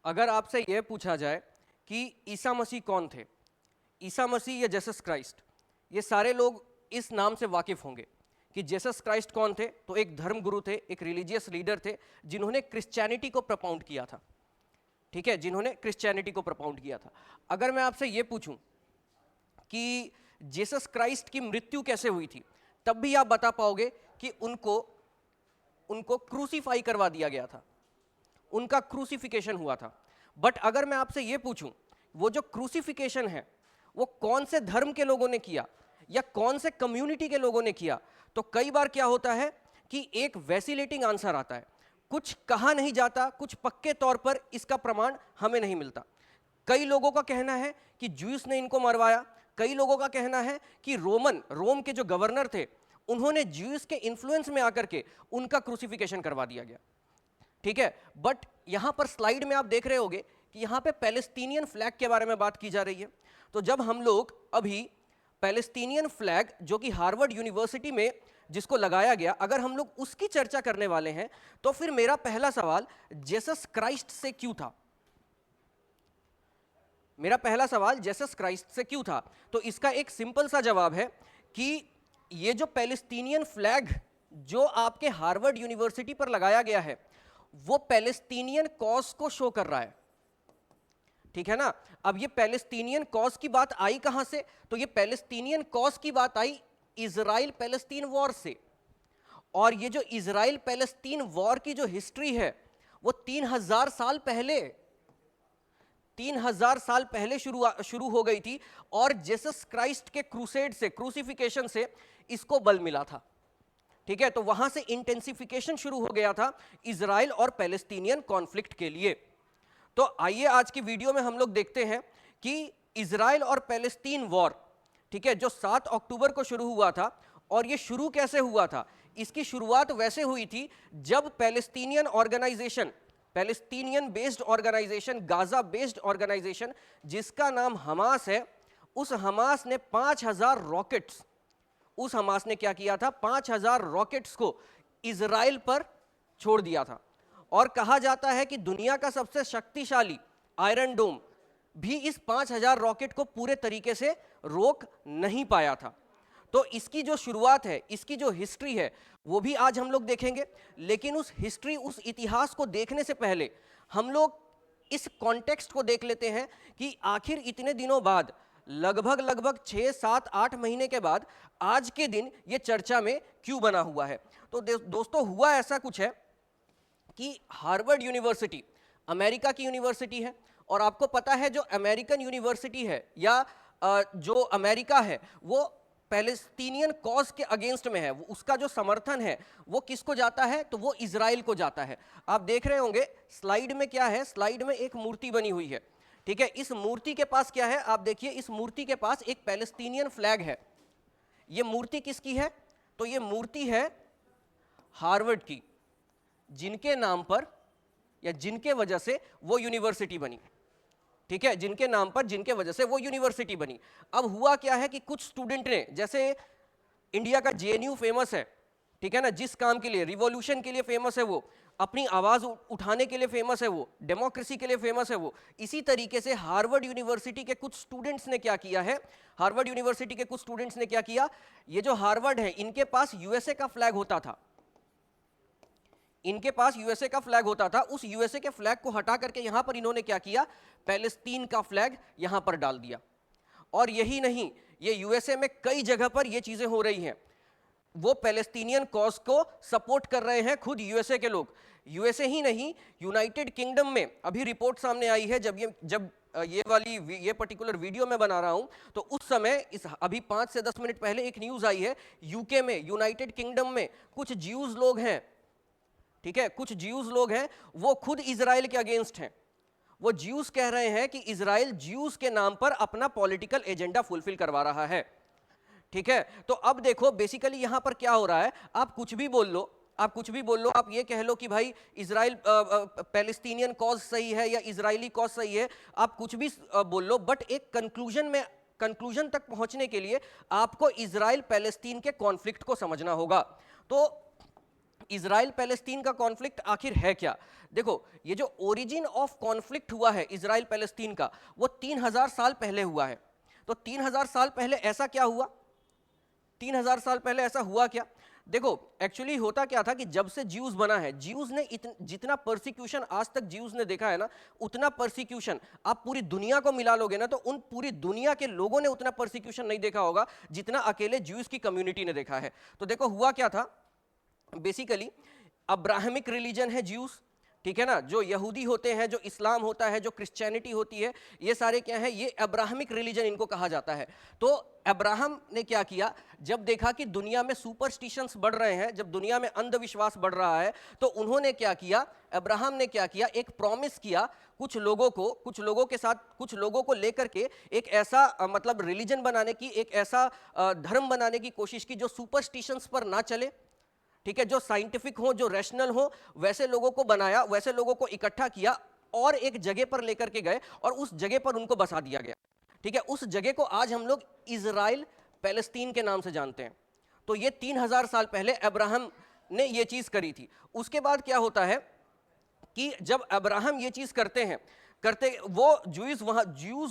अगर आपसे यह पूछा जाए कि ईसा मसीह कौन थे, ईसा मसीह या जेसस क्राइस्ट, ये सारे लोग इस नाम से वाकिफ होंगे कि जेसस क्राइस्ट कौन थे। तो एक धर्म गुरु थे, एक रिलीजियस लीडर थे जिन्होंने क्रिश्चियनिटी को प्रपाउंड किया था। ठीक है, जिन्होंने क्रिश्चियनिटी को प्रपाउंड किया था। अगर मैं आपसे यह पूछूं कि जेसस क्राइस्ट की मृत्यु कैसे हुई थी, तब भी आप बता पाओगे कि उनको क्रूसीफाई करवा दिया गया था, उनका क्रूसिफिकेशन हुआ था। बट अगर मैं आपसे यह पूछूं वो जो क्रूसिफिकेशन है वो कौन से धर्म के लोगों ने किया या कौन से कम्युनिटी के लोगों ने किया, तो कई बार क्या होता है कि एक वैसिलेटिंग आंसर आता है, कुछ कहा नहीं जाता, कुछ पक्के तौर पर इसका प्रमाण हमें नहीं मिलता। कई लोगों का कहना है कि ज्यूस ने इनको मरवाया, कई लोगों का कहना है कि रोम के जो गवर्नर थे उन्होंने ज्यूस के इन्फ्लुएंस में आकर के उनका क्रूसिफिकेशन करवा दिया गया। ठीक है, बट यहां पर स्लाइड में आप देख रहे होंगे कि यहां पे पैलेस्टीनियन फ्लैग के बारे में बात की जा रही है। तो जब हम लोग अभी पैलेस्टीनियन फ्लैग जो कि हार्वर्ड यूनिवर्सिटी में जिसको लगाया गया, अगर हम लोग उसकी चर्चा करने वाले हैं, तो फिर मेरा पहला सवाल जेसस क्राइस्ट से क्यों था? मेरा पहला सवाल जेसस क्राइस्ट से क्यों था? तो इसका एक सिंपल सा जवाब है कि ये जो पैलेस्टीनियन फ्लैग जो आपके हार्वर्ड यूनिवर्सिटी पर लगाया गया है वो पैलेस्टीनियन कॉज को शो कर रहा है। ठीक है ना। अब ये पैलेस्टीनियन कॉज की बात आई कहां से? तो ये पैलेस्टीनियन कॉज की बात आई इजराइल पैलेस्टीन वॉर से। और ये जो इजराइल पैलेस्टीन वॉर की जो हिस्ट्री है वो 3000 साल पहले 3000 साल पहले शुरू हो गई थी। और जेसस क्राइस्ट के क्रूसेड से, क्रूसिफिकेशन से इसको बल मिला था। ठीक है, तो वहां से इंटेंसिफिकेशन शुरू हो गया था इजराइल और पैलेस्टीनियन कॉन्फ्लिक्ट के लिए। तो आइए आज की वीडियो में हम लोग देखते हैं कि इजराइल और पैलेस्टीन वॉर, ठीक है, जो 7 अक्टूबर को शुरू हुआ था, और ये शुरू कैसे हुआ था? इसकी शुरुआत वैसे हुई थी जब Palestinian organisation, Palestinian based organisation, Gaza based organisation जिसका नाम हमास है, उस हमास ने 5000 रॉकेट्स, उस हमास ने क्या किया था? 5000 रॉकेट्स को इजराइल पर छोड़ दिया था। और कहा जाता है कि दुनिया का सबसे शक्तिशाली आयरन डोम भी इस 5000 रॉकेट को पूरे तरीके से रोक नहीं पाया था। तो इसकी जो शुरुआत है, इसकी जो हिस्ट्री है, वो भी आज हम लोग देखेंगे। लेकिन उस हिस्ट्री, उस इतिहास को देखने से पहले हम लोग इस कॉन्टेक्स्ट को देख लेते हैं कि आखिर इतने दिनों बाद, लगभग 6, 7, 8 महीने के बाद आज के दिन ये चर्चा में क्यों बना हुआ है। तो दोस्तों, हुआ ऐसा कुछ है कि हार्वर्ड यूनिवर्सिटी अमेरिका की यूनिवर्सिटी है, और आपको पता है जो अमेरिकन यूनिवर्सिटी है या जो अमेरिका है वो पैलेस्टीनियन कॉज के अगेंस्ट में है। उसका जो समर्थन है वो किसको जाता है? तो वो इजराइल को जाता है। आप देख रहे होंगे स्लाइड में क्या है, स्लाइड में एक मूर्ति बनी हुई है। ठीक है, इस मूर्ति के पास क्या है? आप देखिए, इस मूर्ति के पास एक पैलेस्टीनियन फ्लैग है। ये मूर्ति किसकी है? तो ये मूर्ति है हार्वर्ड की, जिनके नाम पर या जिनके वजह से वो यूनिवर्सिटी बनी। ठीक है, जिनके नाम पर, जिनके वजह से वो यूनिवर्सिटी बनी। अब हुआ क्या है कि कुछ स्टूडेंट ने, जैसे इंडिया का जेएनयू फेमस है, ठीक है ना, जिस काम के लिए, रिवॉल्यूशन के लिए फेमस है, वो अपनी आवाज उठाने के लिए फेमस है, वो डेमोक्रेसी के लिए फेमस है वो। इसी तरीके से हार्वर्ड यूनिवर्सिटी के कुछ स्टूडेंट्स ने क्या किया है? हार्वर्ड यूनिवर्सिटी के कुछ स्टूडेंट्स ने क्या किया? ये जो हार्वर्ड है, इनके पास यूएसए का फ्लैग होता था, इनके पास यूएसए का फ्लैग होता था। उस यूएसए के फ्लैग को हटा करके यहां पर इन्होंने क्या किया? पैलेस्टीन का फ्लैग यहां पर डाल दिया। और यही नहीं, ये यूएसए में कई जगह पर ये चीजें हो रही हैं। वो पैलेस्टीनियन कॉज को सपोर्ट कर रहे हैं खुद यूएसए के लोग। यूएसए ही नहीं, यूनाइटेड किंगडम में अभी रिपोर्ट सामने आई है, जब ये पर्टिकुलर वीडियो मैं बना रहा हूं, तो उस समय अभी 5 से 10 मिनट पहले एक न्यूज आई है, यूके में, यूनाइटेड किंगडम में कुछ ज्यूज लोग हैं, ठीक है, कुछ ज्यूज लोग हैं, वो खुद इजराइल के अगेंस्ट हैं। वो ज्यूज कह रहे हैं कि इजराइल ज्यूज के नाम पर अपना पॉलिटिकल एजेंडा फुलफिल करवा रहा है। ठीक है, तो अब देखो बेसिकली यहां पर क्या हो रहा है, आप कुछ भी बोल लो, आप कुछ भी बोल लो, आप ये कह लो कि भाई इजराइल पैलेस्टीनियन कॉज सही है या इजरायली कॉज सही है, आप कुछ भी बोल लो, बट एक कंक्लूजन तक पहुंचने के लिए आपको इजराइल पैलेस्टीन के कॉन्फ्लिक्ट को समझना होगा। तो इजराइल पैलेस्तीन का कॉन्फ्लिक्ट आखिर है क्या? देखो, ये जो ओरिजिन ऑफ कॉन्फ्लिक्ट हुआ है इजराइल पैलेस्तीन का, वो 3000 साल पहले हुआ है। तो 3000 साल पहले ऐसा क्या हुआ? 3000 साल पहले ऐसा हुआ क्या? देखो, एक्चुअली होता क्या था कि जब से ज्यूज बना है, ज्यूज ने जितना परसिक्यूशन आज तक ज्यूज ने देखा है ना, उतना परसिक्यूशन आप पूरी दुनिया को मिला लोगे ना, तो उन पूरी दुनिया के लोगों ने उतना परसिक्यूशन नहीं देखा होगा जितना अकेले ज्यूज की कम्युनिटी ने देखा है। तो देखो हुआ क्या था, बेसिकली अब्राहमिक रिलीजन है ज्यूज, ठीक है ना, जो यहूदी होते हैं, जो इस्लाम होता है, जो क्रिश्चियनिटी होती है, ये सारे क्या है, ये अब्राहमिक रिलीजन इनको कहा जाता है। तो अब्राहम ने क्या किया, जब देखा कि दुनिया में सुपरस्टिशंस बढ़ रहे हैं, जब दुनिया में अंधविश्वास बढ़ रहा है, तो उन्होंने क्या किया, अब्राहम ने क्या किया, एक प्रॉमिस किया कुछ लोगों को, कुछ लोगों के साथ, कुछ लोगों को लेकर के एक ऐसा मतलब रिलीजन बनाने की, एक ऐसा धर्म बनाने की कोशिश की जो सुपरस्टिशंस पर ना चले, ठीक है, जो साइंटिफिक हो, जो रैशनल हो, वैसे लोगों को बनाया, वैसे लोगों को इकट्ठा किया और एक जगह पर लेकर के गए और उस जगह पर उनको बसा दिया गया, ठीक है। उस जगह को आज हम लोग इजराइल पैलेस्तीन के नाम से जानते हैं। तो ये 3000 साल पहले अब्राहम ने ये चीज करी थी। उसके बाद क्या होता है कि जब अब्राहम ये चीज करते हैं, करते वो ज्यूज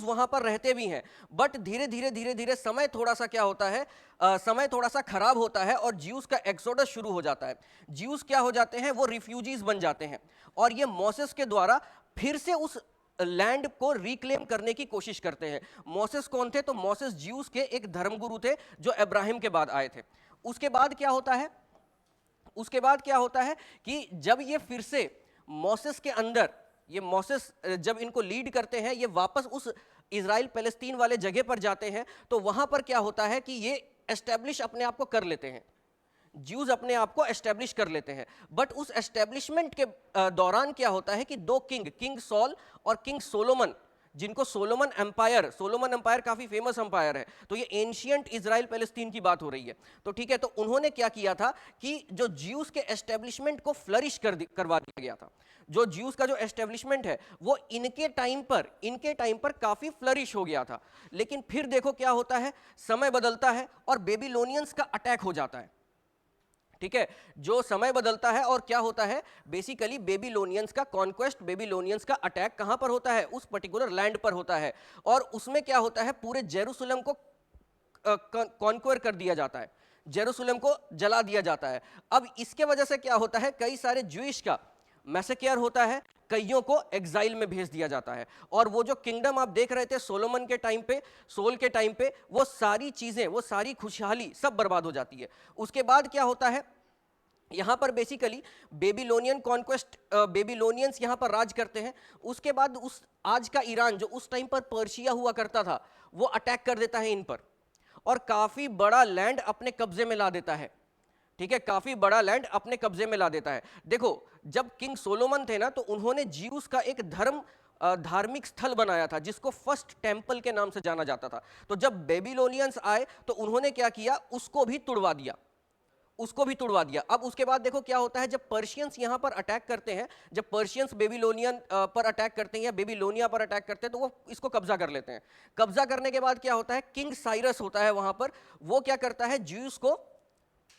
वहां पर रहते भी हैं, बट धीरे धीरे धीरे धीरे समय थोड़ा सा क्या होता है, समय थोड़ा सा खराब होता है और ज्यूज का एक्सोडस शुरू हो जाता है। ज्यूज क्या हो जाते हैं, वो रिफ्यूजीज बन जाते हैं और ये मोसेस के द्वारा फिर से उस लैंड को रिक्लेम करने की कोशिश करते हैं। मोसेस कौन थे? तो मोसेस ज्यूज के एक धर्मगुरु थे जो अब्राहम के बाद आए थे। उसके बाद क्या होता है, उसके बाद क्या होता है कि जब ये फिर से मोसेस के अंदर, ये मोसेस जब इनको लीड करते हैं, ये वापस उस इजराइल पैलेस्तीन वाले जगह पर जाते हैं, तो वहां पर क्या होता है कि ये एस्टेब्लिश अपने आप को कर लेते हैं, ज्यूज अपने आप को एस्टेब्लिश कर लेते हैं। बट उस एस्टेब्लिशमेंट के दौरान क्या होता है कि दो किंग, किंग सॉल और किंग सोलोमन, जिनको सोलोमन एम्पायर काफी फेमस एम्पायर है, तो ये एंशियंट इजराइल पैलेस्तीन की बात हो रही है। तो ठीक है, तो उन्होंने क्या किया था कि जो ज्यूज के एस्टेब्लिशमेंट को फ्लरिश करवा दिया गया था। जो ज्यूज का जो एस्टेब्लिशमेंट है वो इनके टाइम पर काफी फ्लरिश हो गया था। लेकिन फिर देखो क्या होता है, समय बदलता है और बेबीलोनियंस का अटैक हो जाता है, ठीक है। जो समय बदलता है और क्या होता है, बेसिकली बेबीलोनियंस का कॉन्क्वेस्ट, बेबीलोनियंस का अटैक कहां पर होता है, उस पर्टिकुलर लैंड पर होता है और उसमें क्या होता है, पूरे जेरूसलम को कॉन्क्वेर कर दिया जाता है, जेरूसलम को जला दिया जाता है। अब इसके वजह से क्या होता है, कई सारे ज्यूइश का मैसेकेयर होता है, कईयों को एग्जाइल में भेज दिया जाता है। और वो जो किंगडम आप देख रहे थे सोलोमन के टाइम पे, सोल के टाइम पे, वो सारी चीजें, वो सारी खुशहाली सब बर्बाद हो जाती है। उसके बाद क्या होता है, यहां पर बेसिकली बेबीलोनियन कॉन्क्वेस्ट, बेबीलोनियंस यहां पर राज करते हैं। उसके बाद उस आज का ईरान, जो उस टाइम पर पर्शिया हुआ करता था, वो अटैक कर देता है इन पर और काफी बड़ा लैंड अपने कब्जे में ला देता है, ठीक है, काफी बड़ा लैंड अपने कब्जे में ला देता है। देखो, जब किंग सोलोमन थे ना, तो उन्होंने ज्यूस का एक धार्मिक स्थल बनाया था जिसको फर्स्ट टेंपल के नाम से जाना जाता था। तो जब बेबीलोनियंस आए तो उन्होंने क्या किया, उसको भी तुड़वा दिया, उसको भी तुड़वा दिया। अब उसके बाद देखो क्या होता है, जब पर्शियंस यहां पर अटैक करते हैं, जब पर्शियंस बेबीलोनियन पर अटैक करते हैं या बेबीलोनिया पर अटैक करते हैं, तो वो इसको कब्जा कर लेते हैं। कब्जा करने के बाद क्या होता है, किंग साइरस होता है वहां पर, वो क्या करता है, ज्यूस को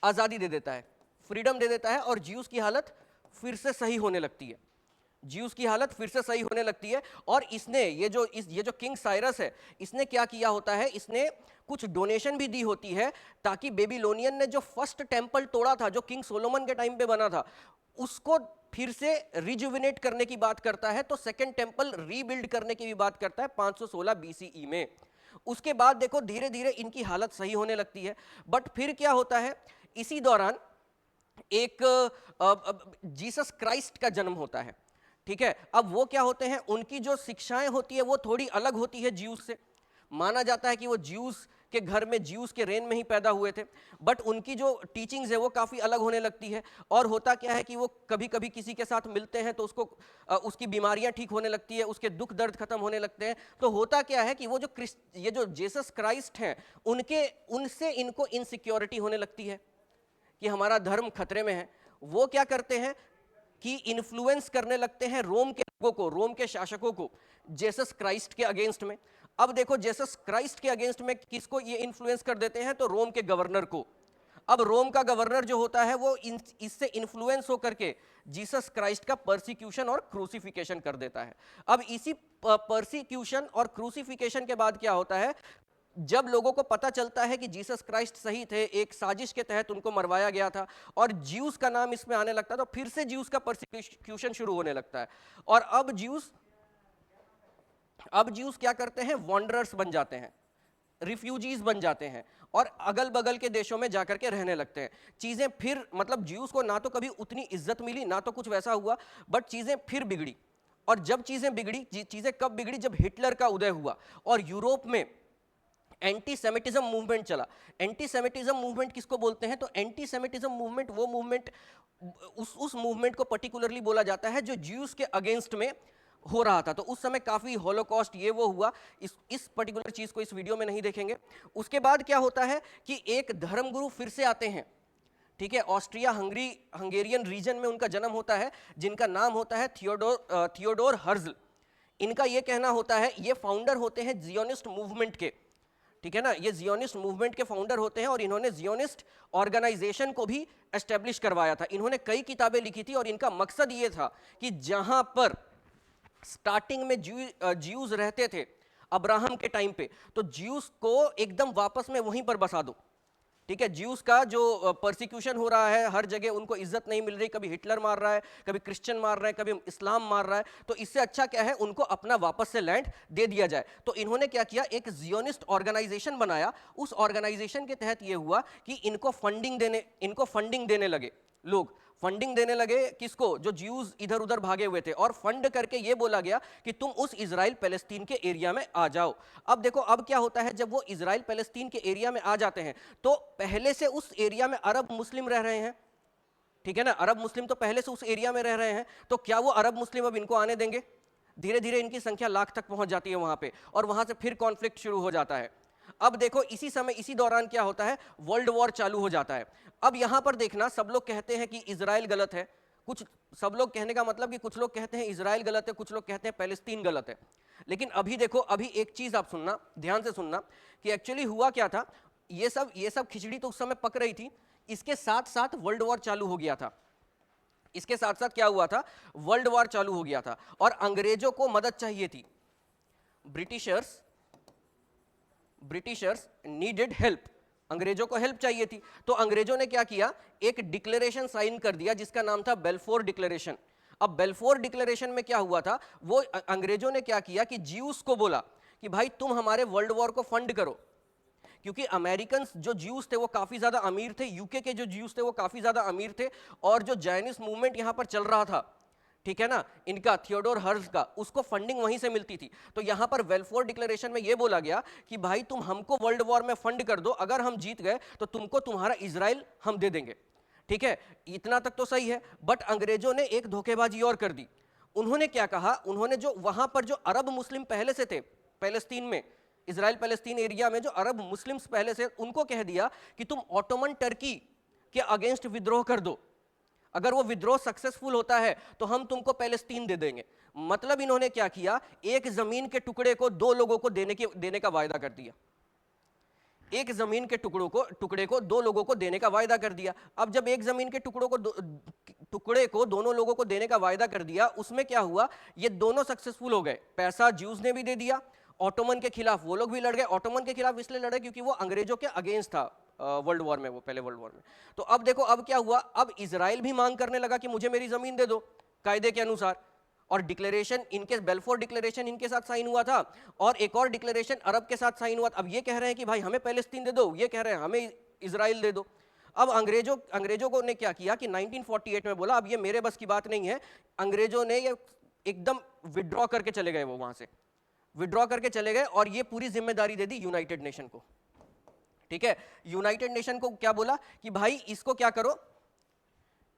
आजादी दे देता है, फ्रीडम दे देता है और ज्यूस की हालत फिर से सही होने लगती है, ज्यूस की हालत फिर से सही होने लगती है। और इसने ये जो किंग साइरस है, इसने क्या किया होता है, इसने कुछ डोनेशन भी दी होती है ताकि बेबीलोनियन ने जो फर्स्ट टेंपल तोड़ा था, जो किंग सोलोमन के टाइम पे बना था, उसको फिर से रिजुविनेट करने की बात करता है। तो सेकंड टेंपल रीबिल्ड करने की भी बात करता है 516 बीसीई में। उसके बाद देखो धीरे धीरे इनकी हालत सही होने लगती है। बट फिर क्या होता है, इसी दौरान एक जीसस क्राइस्ट का जन्म होता है, ठीक है। अब वो क्या होते हैं, उनकी जो शिक्षाएं होती है वो थोड़ी अलग होती है ज्यूस से। माना जाता है कि वो ज्यूस के घर में, ज्यूस के रेन में ही पैदा हुए थे, बट उनकी जो टीचिंग्स है वो काफ़ी अलग होने लगती है। और होता क्या है कि वो कभी कभी किसी के साथ मिलते हैं तो उसको उसकी बीमारियां ठीक होने लगती है, उसके दुख दर्द खत्म होने लगते हैं। तो होता क्या है कि वो जो ये जो जीसस क्राइस्ट हैं, उनसे इनको इनसिक्योरिटी होने लगती है कि हमारा धर्म खतरे में है। वो क्या करते हैं कि इन्फ्लुएंस करने लगते हैं रोम के लोगों को, रोम के शासकों को, जीसस क्राइस्ट के अगेंस्ट में। अब देखो जीसस क्राइस्ट के अगेंस्ट में किसको ये इन्फ्लुएंस कर देते हैं, तो रोम के गवर्नर को। अब रोम का गवर्नर जो होता है वो इससे इन्फ्लुएंस होकर के जीसस क्राइस्ट का परसिक्यूशन और क्रूसिफिकेशन कर देता है। अब इसी परसिक्यूशन और क्रूसिफिकेशन के बाद क्या होता है, जब लोगों को पता चलता है कि जीसस क्राइस्ट सही थे, एक साजिश के तहत उनको मरवाया गया था और ज्यूस का नाम इसमें आने लगता है, तो फिर से ज्यूस का परसिक्यूशन शुरू होने लगता है। और अब ज्यूस क्या करते हैं, वॉन्डरर्स बन जाते हैं, रिफ्यूजीज बन जाते हैं और अगल बगल के देशों में जाकर के रहने लगते हैं। चीजें फिर मतलब ज्यूस को ना तो कभी उतनी इज्जत मिली, ना तो कुछ वैसा हुआ, बट चीजें फिर बिगड़ी। और जब चीजें बिगड़ी, चीजें कब बिगड़ी, जब हिटलर का उदय हुआ और यूरोप में एंटी सेमिटिज्म मूवमेंट चला। एंटी सेमिटिज्म मूवमेंट किसको बोलते हैं, तो एंटी सेमिटिज्म मूवमेंट वो मूवमेंट, उस मूवमेंट को पर्टिकुलरली बोला जाता है जो ज्यूस के अगेंस्ट में हो रहा था। तो उस समय काफी हॉलोकॉस्ट ये वो हुआ, इस पर्टिकुलर चीज को इस वीडियो में नहीं देखेंगे। उसके बाद क्या होता है कि एक धर्मगुरु फिर से आते हैं, ठीक है, ऑस्ट्रिया हंगेरियन रीजन में उनका जन्म होता है, जिनका नाम होता है थियोडोर हर्ज़ल। इनका ये कहना होता है, ये फाउंडर होते हैं जियोनिस्ट मूवमेंट के, ठीक है ना, ये जियोनिस्ट मूवमेंट के फाउंडर होते हैं और इन्होंने जियोनिस्ट ऑर्गेनाइजेशन को भी एस्टेब्लिश करवाया था। इन्होंने कई किताबें लिखी थी और इनका मकसद ये था कि जहां पर स्टार्टिंग में ज्यूज रहते थे अब्राहम के टाइम पे, तो ज्यूस को एकदम वापस में वहीं पर बसा दो, ठीक है। ज्यूस का जो परसिक्यूशन हो रहा है, हर जगह उनको इज्जत नहीं मिल रही, कभी हिटलर मार रहा है, कभी क्रिश्चियन मार रहा है, कभी इस्लाम मार रहा है, तो इससे अच्छा क्या है, उनको अपना वापस से लैंड दे दिया जाए। तो इन्होंने क्या किया, एक जियोनिस्ट ऑर्गेनाइजेशन बनाया। उस ऑर्गेनाइजेशन के तहत ये हुआ कि इनको फंडिंग देने लगे लोग, फंडिंग देने लगे किसको, जो ज्यूज इधर उधर भागे हुए थे, और फंड करके ये बोला गया कि तुम उस इजराइल पैलेस्टीन के एरिया में आ जाओ। अब देखो अब क्या होता है, जब वो इजराइल पैलेस्टीन के एरिया में आ जाते हैं तो पहले से उस एरिया में अरब मुस्लिम रह रहे हैं, ठीक है ना, अरब मुस्लिम तो पहले से उस एरिया में रह रहे हैं, तो क्या वो अरब मुस्लिम अब इनको आने देंगे? धीरे धीरे इनकी संख्या लाख तक पहुंच जाती है वहां पे, और वहां से फिर कॉन्फ्लिक्ट शुरू हो जाता है। अब देखो इसी समय, इसी दौरान क्या होता है, वर्ल्ड वॉर चालू हो जाता है। अब यहां पर देखना, सब लोग कहते हैं कि इजराइल गलत है, कुछ सब लोग कहने का मतलब कि कुछ लोग कहते हैं इजराइल गलत है, कुछ लोग कहते हैं पैलेस्तीन गलत है। लेकिन अभी देखो, अभी एक चीज आप सुनना, ध्यान से सुनना कि एक्चुअली हुआ क्या था। ये सब खिचड़ी तो उस समय पक रही थी, इसके साथ साथ वर्ल्ड वॉर चालू हो गया था। इसके साथ साथ क्या हुआ था, वर्ल्ड वॉर चालू हो गया था और अंग्रेजों को मदद चाहिए थी। ब्रिटिशर्स नीडेड हेल्प, अंग्रेजों को हेल्प चाहिए थी। तो अंग्रेजों ने क्या किया, एक डिक्लेरेशन साइन कर दिया जिसका नाम था बेल्फोर डिक्लेरेशन। अब बेल्फोर डिक्लेरेशन में क्या हुआ था, वो अंग्रेजों ने क्या किया कि ज्यूस को बोला कि भाई तुम हमारे वर्ल्ड वॉर को फंड करो, क्योंकि अमेरिकन जो ज्यूस थे वो काफी ज्यादा अमीर थे, यूके के जो ज्यूस थे वो काफी ज्यादा अमीर थे, और जो जायनिस्ट मूवमेंट यहां पर चल रहा था, ठीक है ना, इनका थियोडोर हर्ज का, उसको फंडिंग वहीं से मिलती थी। तो यहां पर वेल्फोर डिक्लेरेशन में यह बोला गया कि भाई तुम हमको वर्ल्ड वॉर में फंड कर दो, अगर हम जीत गए तो तुमको तुम्हारा इजराइल हम दे देंगे, ठीक है। इतना तक तो सही है, बट अंग्रेजों ने एक धोखेबाजी और कर दी। उन्होंने क्या कहा, उन्होंने जो वहां पर जो अरब मुस्लिम पहले से थे पैलेस्तीन में, इजराइल पैलेस्तीन एरिया में जो अरब मुस्लिम्स पहले से, उनको कह दिया कि तुम ऑटोमन टर्की के अगेंस्ट विद्रोह कर दो, अगर वो विद्रोह सक्सेसफुल होता है तो हम तुमको पैलेस्तीन दे देंगे। मतलब इन्होंने क्या किया, एक जमीन के टुकड़े को दो लोगों को देने का वायदा कर दिया, एक जमीन के टुकड़े को दो लोगों को देने का वायदा कर दिया। अब जब एक जमीन के टुकड़े को दोनों लोगों को देने का वायदा कर दिया, उसमें क्या हुआ, ये दोनों सक्सेसफुल हो गए। पैसा ज्यूज ने भी दे दिया, ऑटोमन के खिलाफ वो लोग भी लड़ गए। ऑटोमन के खिलाफ इसलिए लड़े क्योंकि वो अंग्रेजों के अगेंस्ट था वर्ल्ड वॉर में, वो पहले वर्ल्ड वॉर में। तो अब देखो अब क्या हुआ, अब इजराइल भी मांग करने लगा कि मुझे मेरी जमीन दे दो कायदे के अनुसार, और डिक्लेरेशन इनके, बेल्फोर डिक्लेरेशन इनके साथ साइन हुआ था, और एक और डिक्लेरेशन अरब के साथ साइन हुआ था। अब ये कह रहे हैं कि भाई हमें पैलेस्तीन दे दो, ये कह रहे हैं हमें इजराइल दे दो। अब अंग्रेजों को ने क्या किया कि 1948 में बोला अब ये मेरे बस की बात नहीं है। अंग्रेजों ने ये एकदम विड्रॉ करके चले गए, वो वहां से विड्रॉ करके चले गए, और ये पूरी जिम्मेदारी दे दी यूनाइटेड नेशन को, ठीक है। यूनाइटेड नेशन को क्या बोला कि भाई इसको क्या करो,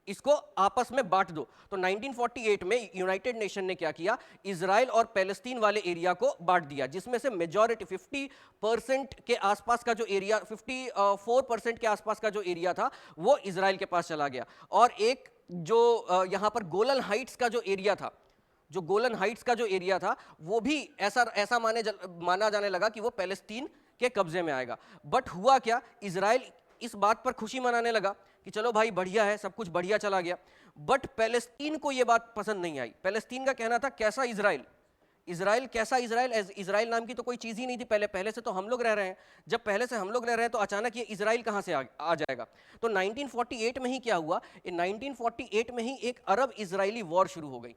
इसको आपस में बांट दो। तो 1948 में यूनाइटेड नेशन ने क्या किया, इजराइल और पैलेस्तीन वाले एरिया को बांट दिया, जिसमें से मेजॉरिटी 50% के आसपास का जो एरिया, 54% के आसपास का जो एरिया था वो इजराइल के पास चला गया। और एक जो यहां पर गोलन हाइट्स का जो एरिया था, जो गोलन हाइट्स का जो एरिया था वो भी ऐसा माना जाने लगा कि वो पैलेस्तीन के कब्जे में आएगा। बट हुआ क्या, इजराइल इस बात पर खुशी मनाने लगा कि चलो भाई बढ़िया है, सब कुछ बढ़िया चला गया। बट पैलेस्तीन को यह बात पसंद नहीं आई। पैलेस्तीन का कहना था कैसा इजराइल, इजराइल कैसा इजराइल, इजराइल नाम की तो कोई चीज ही नहीं थी पहले से तो हम लोग रह रहे हैं, जब पहले से हम लोग रह रहे हैं तो अचानक ये इजराइल कहां से आ जाएगा। तो 1948 में ही क्या हुआ, 1948 में ही एक अरब इजरायली वॉर शुरू हो गई।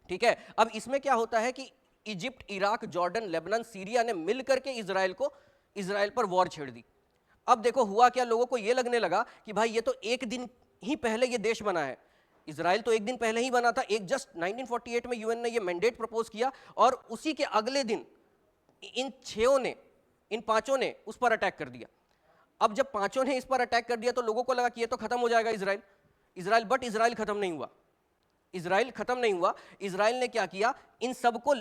ठीक है, अब इसमें क्या होता है कि Egypt, Iraq, Jordan, Lebanon, Syria ने मिलकर के इजराइल पर वॉर छेड़ दी। अब देखो हुआ क्या, लोगों को यह लगने लगा कि भाई ये तो एक दिन ही पहले ये देश बना है, इजराइल तो एक दिन पहले ही बना था, एक जस्ट 1948 में यूएन ने ये मैंडेट प्रपोज किया और उसी के अगले दिन इन पांचों ने उस पर अटैक कर दिया। अब जब पांचों ने इस पर अटैक कर दिया तो लोगों को लगा कि ये तो खत्म हो जाएगा इजराइल, बट इजराइल खत्म नहीं हुआ। इजराइल ने क्या किया, इन सबको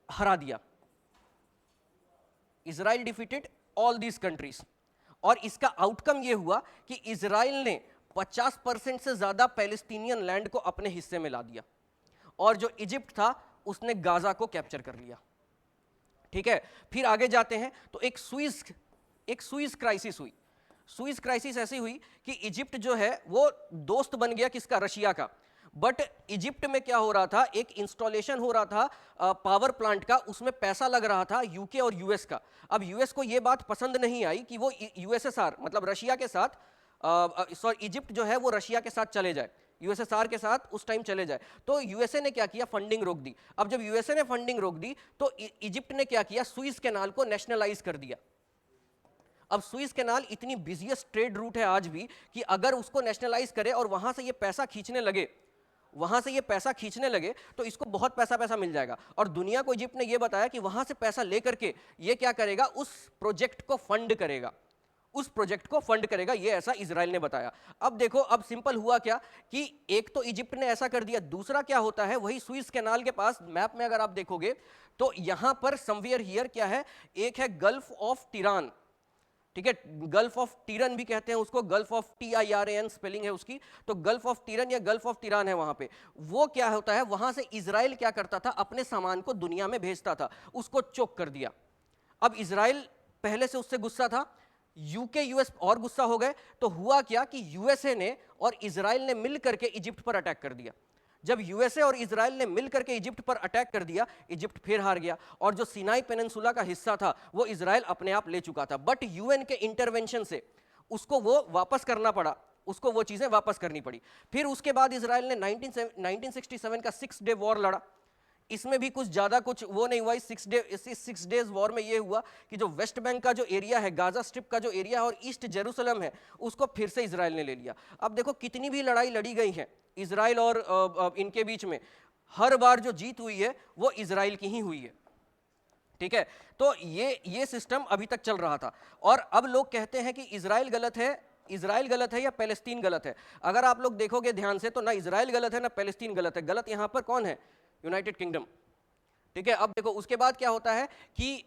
हरा दिया। Israel defeated all these countries, और इसका आउटकम यह हुआ कि इजराइल ने 50% से ज्यादा पैलेस्टीनियन लैंड को अपने हिस्से में ला दिया, और जो इजिप्ट था उसने गाजा को कैप्चर कर लिया। ठीक है, फिर आगे जाते हैं तो एक सुइज क्राइसिस हुई। सुइज क्राइसिस ऐसी हुई कि इजिप्ट जो है वो दोस्त बन गया किसका, रशिया का। बट इजिप्ट में क्या हो रहा था, एक इंस्टॉलेशन हो रहा था पावर प्लांट का, उसमें पैसा लग रहा था यूके और यूएस का। अब यूएस को यह बात पसंद नहीं आई कि वो यूएसएसआर मतलब रशिया के साथ इजिप्ट जो है वो रशिया के साथ चले जाए, यूएसएसआर के साथ उस टाइम चले जाए। तो यूएसए ने क्या किया, फंडिंग रोक दी। अब जब यूएसए ने फंडिंग रोक दी तो इजिप्ट ने क्या किया, सुइज कैनाल को नेशनलाइज कर दिया। अब सुइज कैनाल इतनी बिजिएस्ट ट्रेड रूट है आज भी कि अगर उसको नेशनलाइज करे और वहां से ये पैसा खींचने लगे तो इसको बहुत पैसा मिल जाएगा। और दुनिया को इजिप्ट ने यह बताया कि वहां से पैसा लेकर के ये क्या करेगा, उस प्रोजेक्ट को फंड करेगा, ये ऐसा इजराइल ने बताया। अब देखो, अब सिंपल हुआ क्या कि एक तो इजिप्ट ने ऐसा कर दिया, दूसरा क्या होता है, वही सुइज कैनाल के पास मैप में अगर आप देखोगे तो यहां पर समवेयर हियर क्या है, एक है गल्फ ऑफ टिरान। ठीक है, गल्फ ऑफ टिरन भी कहते हैं उसको, गल्फ ऑफ TIRAN स्पेलिंग है उसकी, तो गल्फ ऑफ टिरन या गल्फ ऑफ टिरान है वहां पे। वो क्या होता है, वहां से इजराइल क्या करता था, अपने सामान को दुनिया में भेजता था, उसको चोक कर दिया। अब इजराइल पहले से उससे गुस्सा था, यूके यूएस और गुस्सा हो गए। तो हुआ क्या कि यूएसए ने और इजराइल ने मिलकर के इजिप्ट पर अटैक कर दिया। जब यूएसए और इजराइल ने मिलकर के इजिप्ट पर अटैक कर दिया, इजिप्ट फिर हार गया, और जो सिनाई पेनिनसुला का हिस्सा था वो इजराइल अपने आप ले चुका था। बट यूएन के इंटरवेंशन से उसको वो वापस करना पड़ा, उसको वो चीजें वापस करनी पड़ी। फिर उसके बाद इजराइल ने 1967 का 6 डे वॉर लड़ा। इसमें भी कुछ ज्यादा कुछ वो नहीं हुआ। 6 डेज वॉर में ये हुआ कि जो वेस्ट बैंक का जो एरिया है, गाजा स्ट्रिप का जो एरिया है और ईस्ट जेरूसलम है, उसको फिर से इजराइल ने ले लिया। अब देखो कितनी भी लड़ाई लड़ी गई है इजराइल और इनके बीच में, हर बार जो जीत हुई है वो इजराइल की ही हुई है। ठीक है, तो ये सिस्टम अभी तक चल रहा था। और अब लोग कहते हैं कि इजराइल गलत है या पैलेस्तीन गलत है। अगर आप लोग देखोगे ध्यान से तो ना इजराइल गलत है ना पैलेस्तीन गलत है। गलत यहां पर कौन है, यूनाइटेड किंगडम। ठीक है, अब देखो उसके बाद क्या होता है कि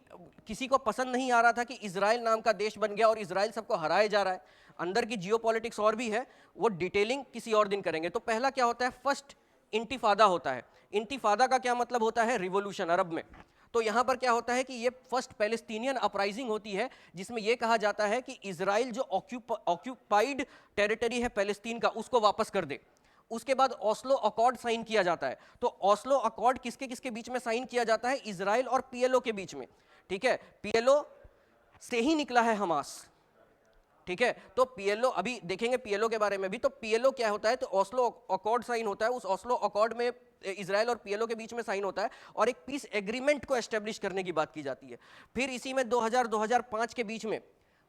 किसी को पसंद नहीं आ रहा था कि इजराइल नाम का देश बन गया और इजराइल सबको हराया जा रहा है। अंदर की जियोपॉलिटिक्स और भी है, वो डिटेलिंग किसी और दिन करेंगे। तो पहला क्या होता है, फर्स्ट इंतिफादा होता है। इंतिफादा का क्या मतलब होता है, रिवॉल्यूशन अरब में। तो यहां पर क्या होता है कि ये फर्स्ट पैलेस्टीनियन अपराइजिंग होती है, जिसमें यह कहा जाता है कि इजराइल जो ऑक्यूपाइड टेरिटरी है पैलेस्तीन का, उसको वापस कर दे। उसके बाद ओस्लो अकॉर्ड साइन किया जाता है। तो ओस्लो अकॉर्ड किसके किसके बीच में साइन किया जाता है, इजराइल और पीएलओ के बीच में। ठीक है, पीएलओ से ही निकला है हमास। ठीक है, तो पीएलओ अभी देखेंगे पीएलओ के बारे में भी। तो पीएलओ क्या होता है, तो ओस्लो अकॉर्ड साइन होता है, उस ओस्लो अकॉर्ड में इजराइल और पीएलओ के बीच में साइन होता है और एक पीस एग्रीमेंट को एस्टेब्लिश करने की बात की जाती है। फिर इसी में 2000-2005 के बीच में,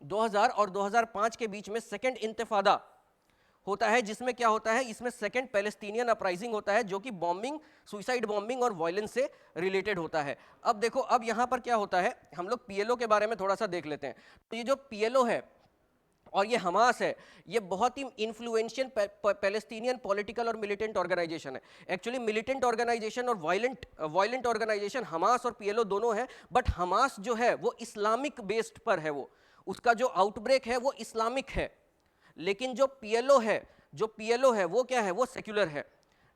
2000 और 2005 के बीच में सेकंड इंतिफादा होता है, जिसमें क्या होता है, इसमें सेकंड पैलेस्टीनियन अपराइजिंग होता है, जो कि बॉम्बिंग, सुसाइड बॉम्बिंग और वायलेंस से रिलेटेड होता है। अब देखो, अब यहां पर क्या होता है, हम लोग पीएलओ के बारे में थोड़ा सा देख लेते हैं। तो ये जो पीएलओ है और ये हमास है, ये बहुत ही इन्फ्लुएंशियल पैलेस्टीनियन पॉलिटिकल और मिलिटेंट ऑर्गेनाइजेशन है। एक्चुअली मिलिटेंट ऑर्गेनाइजेशन और वायलेंट ऑर्गेनाइजेशन हमास और पीएलओ दोनों है, बट हमास जो है वो इस्लामिक बेस्ड पर है, वो उसका जो आउटब्रेक है वो इस्लामिक है। लेकिन जो पीएलओ है वो क्या है, वो सेक्युलर है।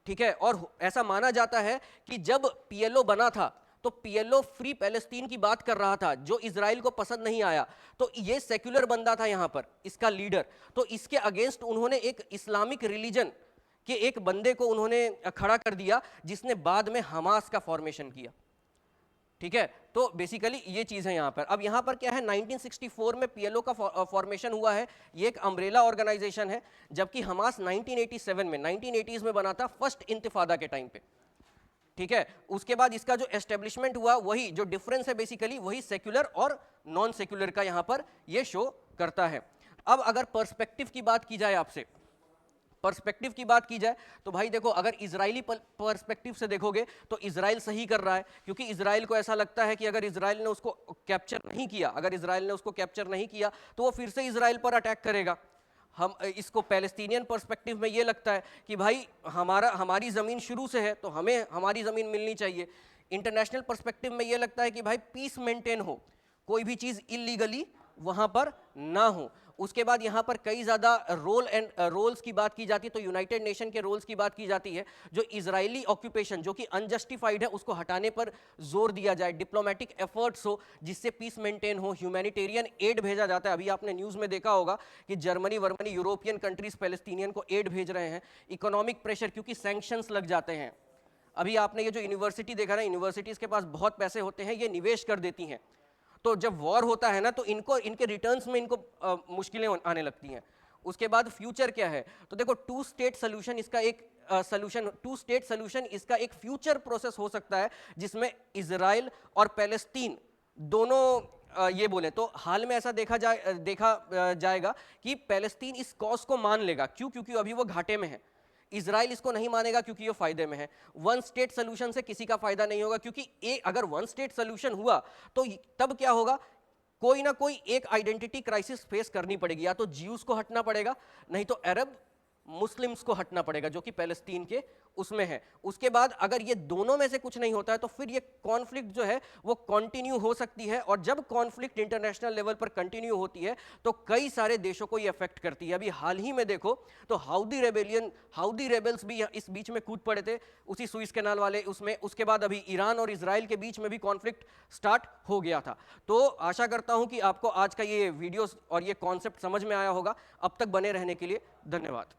ठीक है, और ऐसा माना जाता है कि जब पीएलओ बना था तो पीएलओ फ्री पैलेस्टीन की बात कर रहा था, जो इजराइल को पसंद नहीं आया। तो ये सेक्युलर बंदा था यहां पर, इसका लीडर, तो इसके अगेंस्ट उन्होंने एक इस्लामिक रिलीजन के एक बंदे को उन्होंने खड़ा कर दिया, जिसने बाद में हमास का फॉर्मेशन किया। ठीक है, तो बेसिकली ये चीज है यहां पर। अब यहां पर क्या है, 1964 में पीएलओ का फॉर्मेशन हुआ है, ये एक अम्ब्रेला ऑर्गेनाइजेशन है, जबकि हमास 1987 में 1980s में बना था, फर्स्ट इंतिफादा के टाइम पे। ठीक है, उसके बाद इसका जो एस्टेब्लिशमेंट हुआ, वही जो डिफरेंस है बेसिकली वही सेक्युलर और नॉन सेक्युलर का यहां पर ये शो करता है। अब अगर पर्सपेक्टिव की बात की जाए, आपसे पर्सपेक्टिव की बात की जाए, तो भाई देखो, अगर इजरायली पर्सपेक्टिव से देखोगे तो इजराइल सही कर रहा है, क्योंकि इजराइल को ऐसा लगता है कि अगर इजराइल ने उसको कैप्चर नहीं किया, अगर इजराइल ने उसको कैप्चर नहीं किया तो वो फिर से इजराइल पर अटैक करेगा। हम इसको पैलेस्टीनियन पर्सपेक्टिव में ये लगता है कि भाई हमारी ज़मीन शुरू से है तो हमें हमारी ज़मीन मिलनी चाहिए। इंटरनेशनल पर्सपेक्टिव में ये लगता है कि भाई पीस मेंटेन हो, कोई भी चीज़ इलीगली वहाँ पर ना हो। उसके बाद यहाँ पर कई ज़्यादा रोल्स की बात की जाती है, तो यूनाइटेड नेशन के रोल्स की बात की जाती है, जो इजरायली ऑक्यूपेशन जो कि अनजस्टिफाइड है उसको हटाने पर जोर दिया जाए, डिप्लोमेटिक एफर्ट्स हो जिससे पीस मेंटेन हो, ह्यूमैनिटेरियन एड भेजा जाता है। अभी आपने न्यूज़ में देखा होगा कि जर्मनी यूरोपियन कंट्रीज पैलेस्टीनियन को एड भेज रहे हैं। इकोनॉमिक प्रेशर, क्योंकि सैंक्शंस लग जाते हैं। अभी आपने ये जो यूनिवर्सिटी देखा ना, यूनिवर्सिटीज़ के पास बहुत पैसे होते हैं, ये निवेश कर देती हैं, तो जब वॉर होता है ना तो इनको इनके रिटर्न्स में इनको मुश्किलें आने लगती हैं। उसके बाद फ्यूचर क्या है, तो देखो टू स्टेट सोल्यूशन इसका एक टू स्टेट सोल्यूशन इसका एक फ्यूचर प्रोसेस हो सकता है, जिसमें इजराइल और पैलेस्टीन दोनों ये बोले तो हाल में ऐसा देखा जाएगा कि पैलेस्तीन इस कॉज को मान लेगा। क्यों? क्योंकि अभी वो घाटे में है। इजराइल इसको नहीं मानेगा क्योंकि ये फायदे में है। वन स्टेट सोल्यूशन से किसी का फायदा नहीं होगा, क्योंकि अगर वन स्टेट सोल्यूशन हुआ तो तब क्या होगा, कोई ना कोई एक आइडेंटिटी क्राइसिस फेस करनी पड़ेगी। या तो ज्यूज को हटना पड़ेगा, नहीं तो अरब मुस्लिम्स को हटना पड़ेगा, जो कि पैलेस्तीन के उसमें है। उसके बाद अगर ये दोनों में से कुछ नहीं होता है तो फिर ये कॉन्फ्लिक्ट जो है वो कंटिन्यू हो सकती है, और जब कॉन्फ्लिक्ट इंटरनेशनल लेवल पर कंटिन्यू होती है तो कई सारे देशों को ये अफेक्ट करती है। अभी हाल ही में देखो तो हाउदी रेबल्स भी इस बीच में कूद पड़े थे, उसी सुइस कैनाल वाले उसमें। उसके बाद अभी ईरान और इजराइल के बीच में भी कॉन्फ्लिक्ट स्टार्ट हो गया था। तो आशा करता हूं कि आपको आज का ये वीडियो और ये कॉन्सेप्ट समझ में आया होगा। अब तक बने रहने के लिए धन्यवाद।